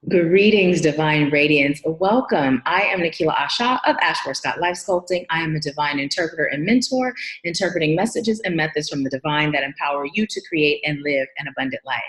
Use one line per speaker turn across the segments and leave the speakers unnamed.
Greetings, divine radiance. Welcome. I am Nahkila Isha of AshworthScott Life Sculpting. I am a divine interpreter and mentor, interpreting messages and methods from the divine that empower you to create and live an abundant life.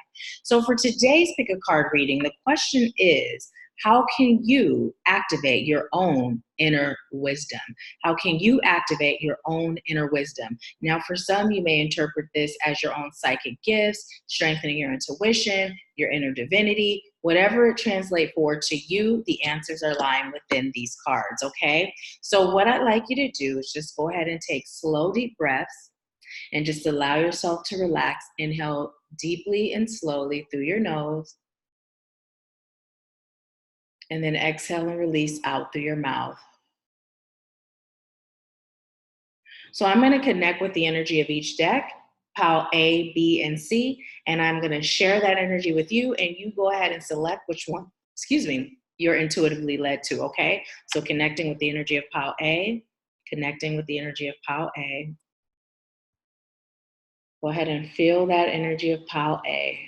So for today's pick a card reading, the question is, how can you activate your own inner wisdom? How can you activate your own inner wisdom? Now, for some, you may interpret this as your own psychic gifts, strengthening your intuition, your inner divinity, whatever it translates for to you, the answers are lying within these cards, okay? So what I'd like you to do is just go ahead and take slow, deep breaths and just allow yourself to relax. Inhale deeply and slowly through your nose. And then exhale and release out through your mouth. So I'm going to connect with the energy of each deck, pile A, B, and C, and I'm going to share that energy with you, and you go ahead and select which one, you're intuitively led to, okay? So connecting with the energy of pile A, connecting with the energy of pile A. Go ahead and feel that energy of pile A.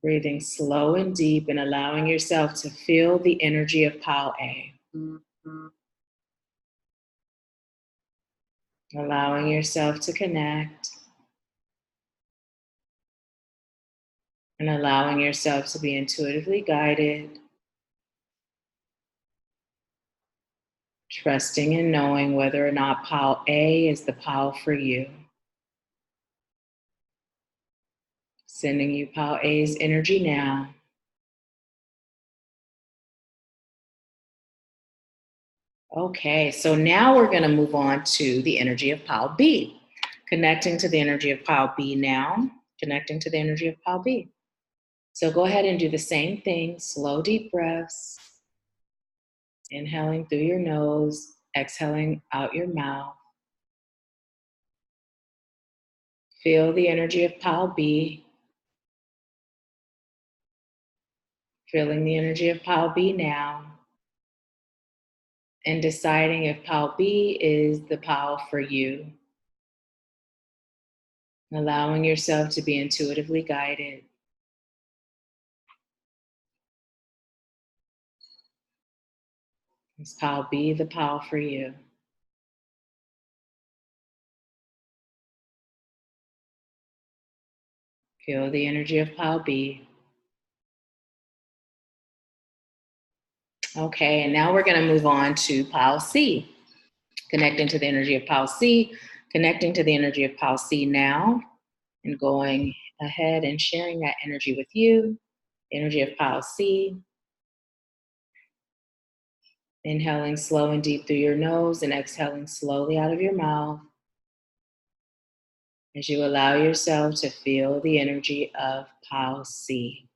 Breathing slow and deep and allowing yourself to feel the energy of pile A. Allowing yourself to connect and allowing yourself to be intuitively guided, trusting and knowing whether or not pile A is the pile for you. Sending you pile A's energy now. Okay, so now we're going to move on to the energy of pile B. Connecting to the energy of pile B now. Connecting to the energy of pile B. So go ahead and do the same thing. Slow, deep breaths. Inhaling through your nose, exhaling out your mouth. Feel the energy of pile B. Feeling the energy of pile B now. And deciding if pile B is the pile for you. Allowing yourself to be intuitively guided. Is pile B the pile for you? Feel the energy of pile B. Okay, and now we're going to move on to pile C. Connecting to the energy of pile C, connecting to the energy of pile C now, and going ahead and sharing that energy with you. Energy of pile C. Inhaling slow and deep through your nose and exhaling slowly out of your mouth as you allow yourself to feel the energy of pile C.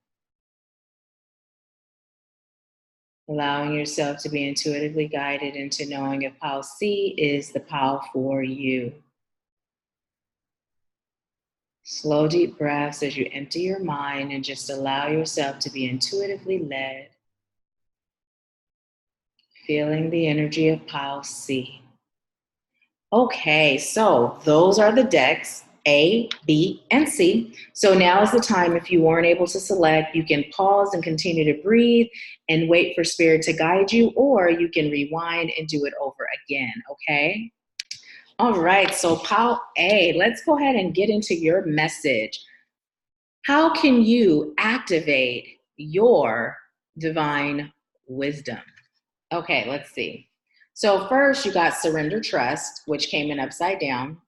Allowing yourself to be intuitively guided into knowing if pile C is the pile for you. Slow, deep breaths as you empty your mind and just allow yourself to be intuitively led. Feeling the energy of pile C. Okay, so those are the decks, A, B, and C. So now is the time, if you weren't able to select, you can pause and continue to breathe and wait for spirit to guide you, or you can rewind and do it over again, okay? All right, so pile A, let's go ahead and get into your message. How can you activate your divine wisdom? Okay, let's see. So first you got surrender trust, which came in upside down.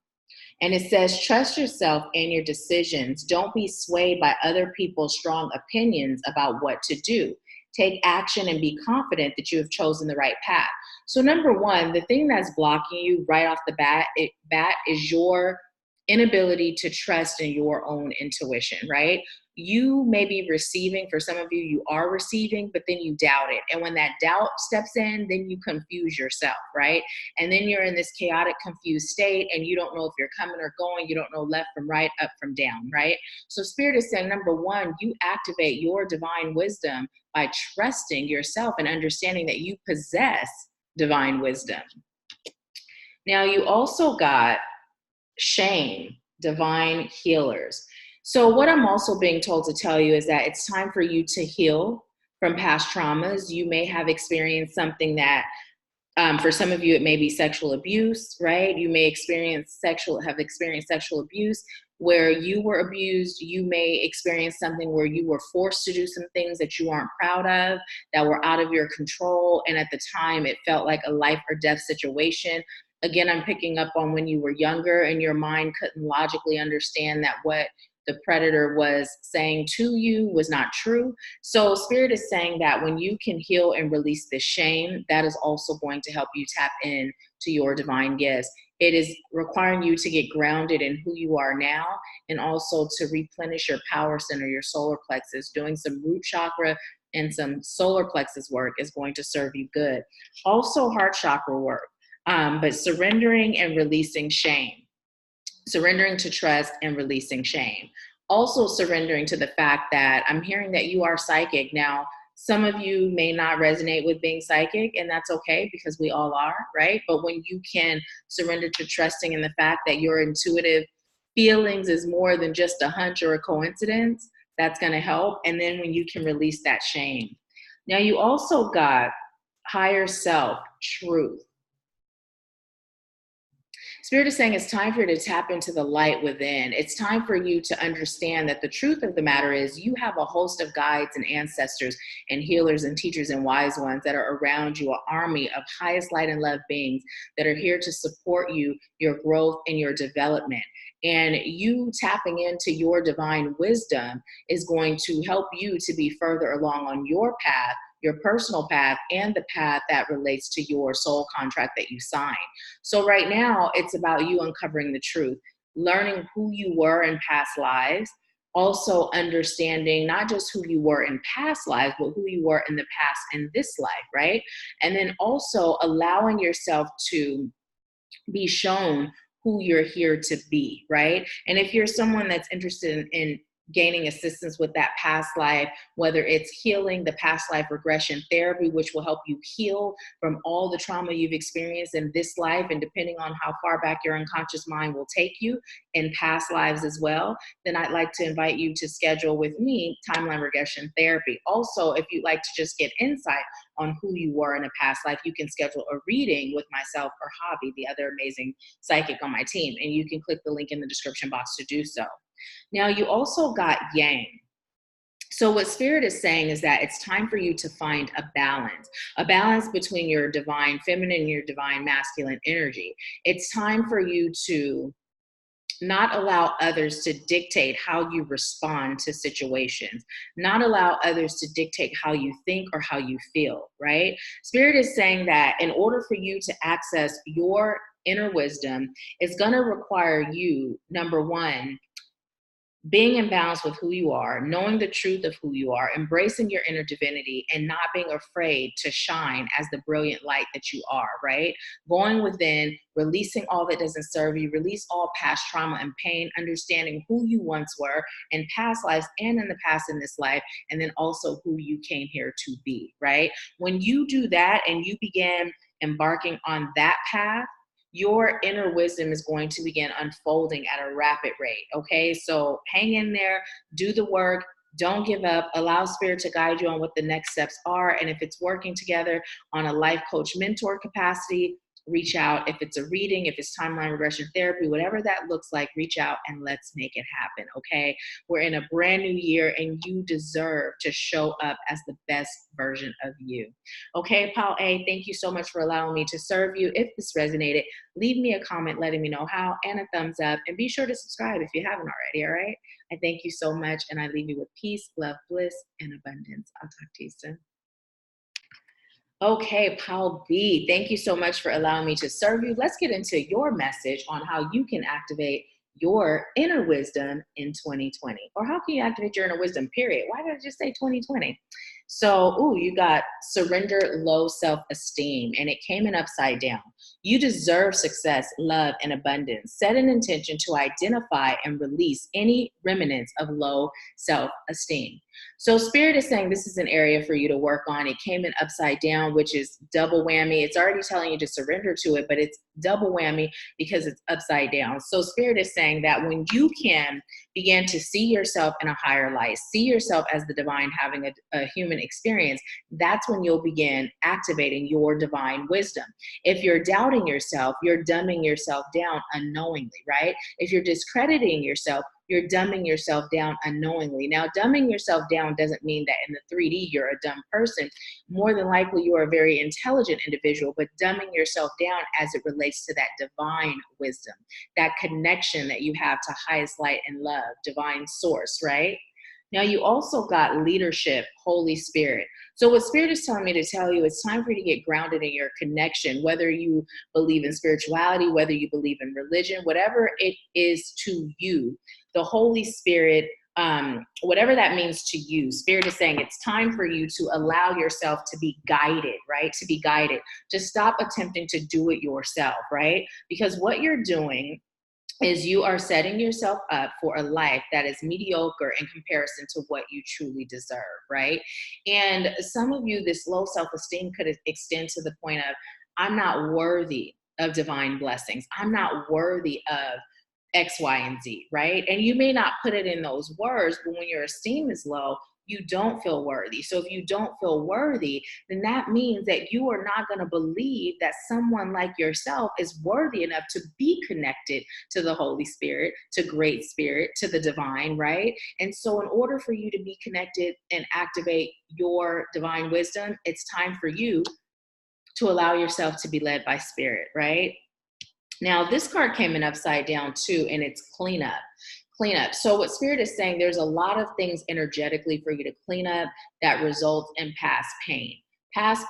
And it says, trust yourself and your decisions. Don't be swayed by other people's strong opinions about what to do. Take action and be confident that you have chosen the right path. So number one, the thing that's blocking you right off the bat is your inability to trust in your own intuition, right? You may be receiving, for some of you, you are receiving, but then you doubt it. And when that doubt steps in, then you confuse yourself, right? And then you're in this chaotic, confused state and you don't know if you're coming or going. You don't know left from right, up from down, right? So Spirit is saying, number one, you activate your divine wisdom by trusting yourself and understanding that you possess divine wisdom. Now, you also got shame, divine healers. So what I'm also being told to tell you is that it's time for you to heal from past traumas. You may have experienced something that for some of you, it may be sexual abuse, right? You may have experienced sexual abuse where you were abused. You may experience something where you were forced to do some things that you aren't proud of, that were out of your control. And at the time, it felt like a life or death situation. Again, I'm picking up on when you were younger and your mind couldn't logically understand that what the predator was saying to you was not true. So Spirit is saying that when you can heal and release the shame, that is also going to help you tap in to your divine gifts. It is requiring you to get grounded in who you are now and also to replenish your power center, your solar plexus. Doing some root chakra and some solar plexus work is going to serve you good. Also heart chakra work, but surrendering and releasing shame. Surrendering to trust and releasing shame. Also surrendering to the fact that I'm hearing that you are psychic. Now, some of you may not resonate with being psychic, and that's okay because we all are, right? But when you can surrender to trusting in the fact that your intuitive feelings is more than just a hunch or a coincidence, that's going to help. And then when you can release that shame. Now, you also got higher self, truth. Spirit is saying it's time for you to tap into the light within. It's time for you to understand that the truth of the matter is you have a host of guides and ancestors and healers and teachers and wise ones that are around you, an army of highest light and love beings that are here to support you, your growth and your development. And you tapping into your divine wisdom is going to help you to be further along on your path, your personal path, and the path that relates to your soul contract that you signed. So right now, it's about you uncovering the truth, learning who you were in past lives, also understanding not just who you were in past lives, but who you were in the past in this life, right? And then also allowing yourself to be shown who you're here to be, right? And if you're someone that's interested in gaining assistance with that past life, whether it's healing, the past life regression therapy, which will help you heal from all the trauma you've experienced in this life, and depending on how far back your unconscious mind will take you in past lives as well, then I'd like to invite you to schedule with me timeline regression therapy. Also, if you'd like to just get insight on who you were in a past life, you can schedule a reading with myself or Hobby, the other amazing psychic on my team, and you can click the link in the description box to do so. Now, you also got Yang. So what Spirit is saying is that it's time for you to find a balance between your divine feminine and your divine masculine energy. It's time for you to not allow others to dictate how you respond to situations, not allow others to dictate how you think or how you feel, right? Spirit is saying that in order for you to access your inner wisdom, it's going to require you, number one, being in balance with who you are, knowing the truth of who you are, embracing your inner divinity, and not being afraid to shine as the brilliant light that you are, right? Going within, releasing all that doesn't serve you, release all past trauma and pain, understanding who you once were in past lives and in the past in this life, and then also who you came here to be, right? When you do that and you begin embarking on that path, your inner wisdom is going to begin unfolding at a rapid rate, okay? So hang in there, do the work, don't give up, allow Spirit to guide you on what the next steps are. And if it's working together on a life coach mentor capacity, reach out. If it's a reading, if it's timeline regression therapy, whatever that looks like, reach out and let's make it happen, okay? We're in a brand new year and you deserve to show up as the best version of you. Okay, Paul A., thank you so much for allowing me to serve you. If this resonated, leave me a comment letting me know how and a thumbs up, and be sure to subscribe if you haven't already, all right? I thank you so much, and I leave you with peace, love, bliss, and abundance. I'll talk to you soon. Okay, Paul B., thank you so much for allowing me to serve you. Let's get into your message on how you can activate your inner wisdom in 2020. Or how can you activate your inner wisdom, period? Why did I just say 2020? So, you got surrender low self-esteem, and it came in upside down. You deserve success, love, and abundance. Set an intention to identify and release any remnants of low self-esteem. So Spirit is saying this is an area for you to work on. It came in upside down, which is double whammy. It's already telling you to surrender to it, but it's double whammy because it's upside down. So Spirit is saying that when you can begin to see yourself in a higher light, see yourself as the divine having a human experience, that's when you'll begin activating your divine wisdom. If you're doubting yourself, you're dumbing yourself down unknowingly, right? If you're discrediting yourself, you're dumbing yourself down unknowingly. Now, dumbing yourself down doesn't mean that in the 3D you're a dumb person. More than likely, you are a very intelligent individual, but dumbing yourself down as it relates to that divine wisdom, that connection that you have to highest light and love, divine source, right? Now, you also got leadership, Holy Spirit. So what Spirit is telling me to tell you, it's time for you to get grounded in your connection, whether you believe in spirituality, whether you believe in religion, whatever it is to you, the Holy Spirit, whatever that means to you, Spirit is saying it's time for you to allow yourself to be guided, right? To be guided, to stop attempting to do it yourself, right? Because what you're doing is you are setting yourself up for a life that is mediocre in comparison to what you truly deserve, right? And some of you, this low self-esteem could extend to the point of, I'm not worthy of divine blessings. I'm not worthy of X, Y, and Z, right? And you may not put it in those words, but when your esteem is low, you don't feel worthy. So if you don't feel worthy, then that means that you are not going to believe that someone like yourself is worthy enough to be connected to the Holy Spirit, to Great Spirit, to the divine, right? And so in order for you to be connected and activate your divine wisdom, it's time for you to allow yourself to be led by Spirit, right? Now, this card came in upside down too, and it's cleanup. Cleanup. So what Spirit is saying, there's a lot of things energetically for you to clean up that results in past pain, past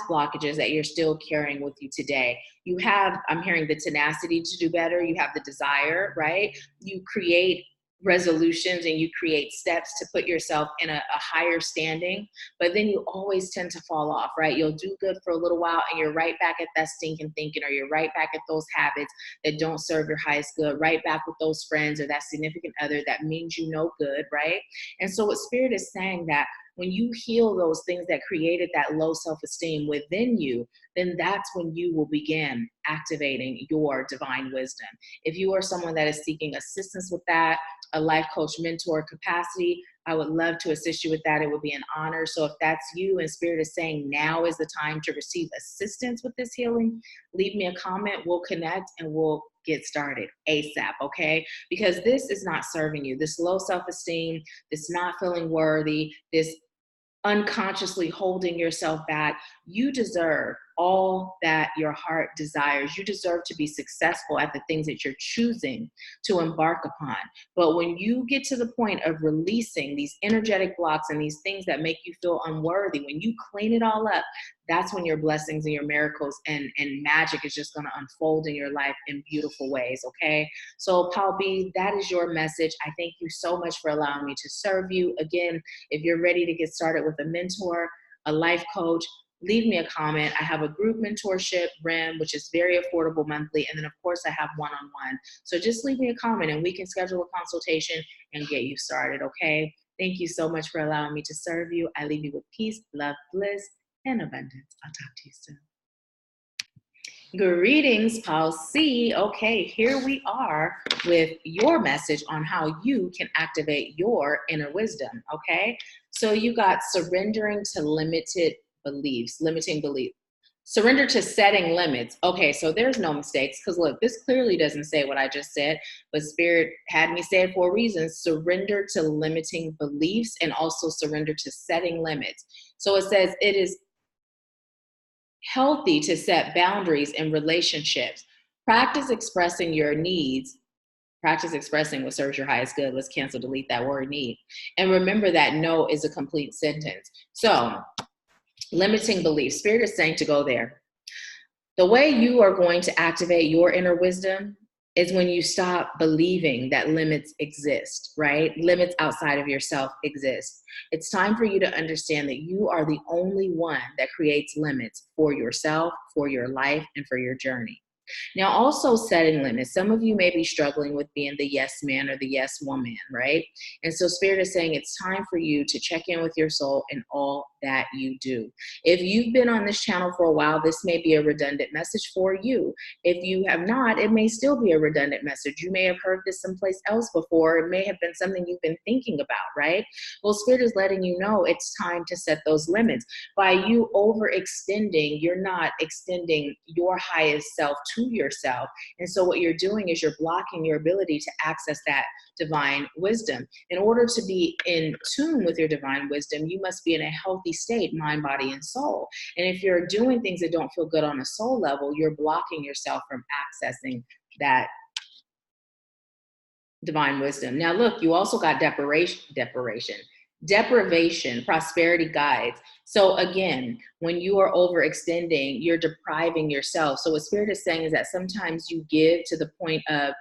blockages that you're still carrying with you today. You have, I'm hearing the tenacity to do better. You have the desire, right? You create resolutions and you create steps to put yourself in a higher standing, but then you always tend to fall off, right? You'll do good for a little while and you're right back at that stinking thinking, or you're right back at those habits that don't serve your highest good, right back with those friends or that significant other that means you no good, right? And so what Spirit is saying, that when you heal those things that created that low self-esteem within you, then that's when you will begin activating your divine wisdom. If you are someone that is seeking assistance with that, a life coach, mentor capacity, I would love to assist you with that. It would be an honor. So if that's you and Spirit is saying now is the time to receive assistance with this healing, leave me a comment. We'll connect and we'll get started ASAP, okay? Because this is not serving you. This low self-esteem, this not feeling worthy, this unconsciously holding yourself back. You deserve all that your heart desires. You deserve to be successful at the things that you're choosing to embark upon. But when you get to the point of releasing these energetic blocks and these things that make you feel unworthy, when you clean it all up, that's when your blessings and your miracles and magic is just going to unfold in your life in beautiful ways, okay? So Paul B, that is your message. I thank you so much for allowing me to serve you. Again, if you're ready to get started with a mentor, a life coach, leave me a comment. I have a group mentorship, REM, which is very affordable monthly. And then of course I have one-on-one. So just leave me a comment and we can schedule a consultation and get you started, okay? Thank you so much for allowing me to serve you. I leave you with peace, love, bliss, and abundance. I'll talk to you soon. Greetings, Paul C. Okay, here we are with your message on how you can activate your inner wisdom, okay? So you got surrendering to limiting beliefs. Surrender to setting limits. Okay, so there's no mistakes because look, this clearly doesn't say what I just said, but Spirit had me say it for a reason. Surrender to limiting beliefs and also surrender to setting limits. So it says it is healthy to set boundaries in relationships. Practice expressing your needs. Practice expressing what serves your highest good. Let's cancel, delete that word need. And remember that no is a complete sentence. So limiting beliefs. Spirit is saying to go there. The way you are going to activate your inner wisdom is when you stop believing that limits exist, right? Limits outside of yourself exist. It's time for you to understand that you are the only one that creates limits for yourself, for your life, and for your journey. Now, also setting limits. Some of you may be struggling with being the yes man or the yes woman, right? And so Spirit is saying it's time for you to check in with your soul in all that you do. If you've been on this channel for a while, this may be a redundant message for you. If you have not, it may still be a redundant message. You may have heard this someplace else before. It may have been something you've been thinking about, right? Well, Spirit is letting you know it's time to set those limits. By you overextending, you're not extending your highest self to yourself. And so what you're doing is you're blocking your ability to access that divine wisdom. In order to be in tune with your divine wisdom, you must be in a healthy state, mind, body, and soul. And if you're doing things that don't feel good on a soul level, you're blocking yourself from accessing that divine wisdom. Now, look, you also got deprivation, prosperity guides. So again, when you are overextending, you're depriving yourself. So what Spirit is saying is that sometimes you give to the point of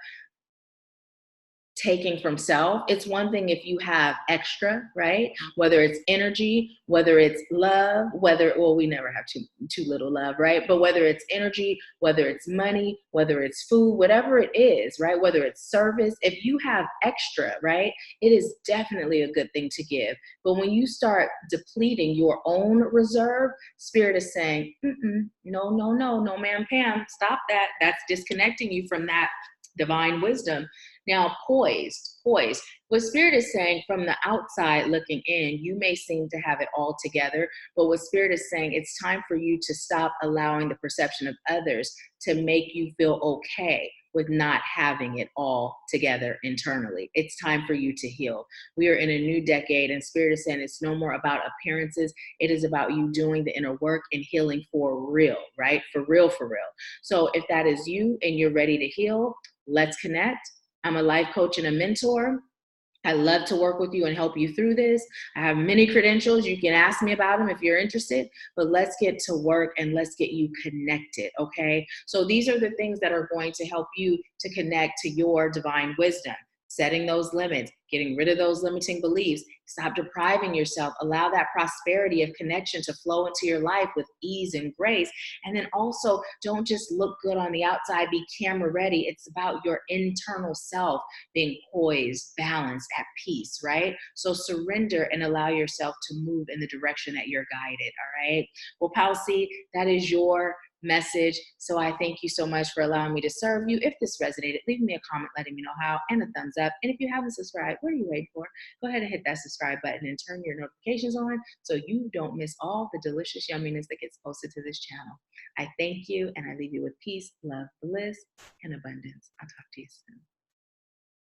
taking from self. It's one thing if you have extra, right? Whether it's energy, whether it's love, well, we never have too little love, right? But whether it's energy, whether it's money, whether it's food, whatever it is, right? Whether it's service, if you have extra, right? It is definitely a good thing to give. But when you start depleting your own reserve, Spirit is saying, no, ma'am, Pam, stop that. That's disconnecting you from that divine wisdom. Now, poised. What Spirit is saying, from the outside looking in, you may seem to have it all together, but what Spirit is saying, it's time for you to stop allowing the perception of others to make you feel okay with not having it all together internally. It's time for you to heal. We are in a new decade, and Spirit is saying it's no more about appearances. It is about you doing the inner work and healing for real, right? For real, for real. So if that is you and you're ready to heal, let's connect. I'm a life coach and a mentor. I love to work with you and help you through this. I have many credentials. You can ask me about them if you're interested, but let's get to work and let's get you connected, okay? So these are the things that are going to help you to connect to your divine wisdom. Setting those limits, getting rid of those limiting beliefs, stop depriving yourself, allow that prosperity of connection to flow into your life with ease and grace. And then also, don't just look good on the outside, be camera ready. It's about your internal self being poised, balanced, at peace, right? So surrender and allow yourself to move in the direction that you're guided, all right? Well, Palsy, that is your message. So I thank you so much for allowing me to serve you. If this resonated, leave me a comment letting me know how and a thumbs up. And if you haven't subscribed, what are you waiting for? Go ahead and hit that subscribe button and turn your notifications on so you don't miss all the delicious yumminess that gets posted to this channel. I thank you, and I leave you with peace, love, bliss, and abundance. I'll talk to you soon.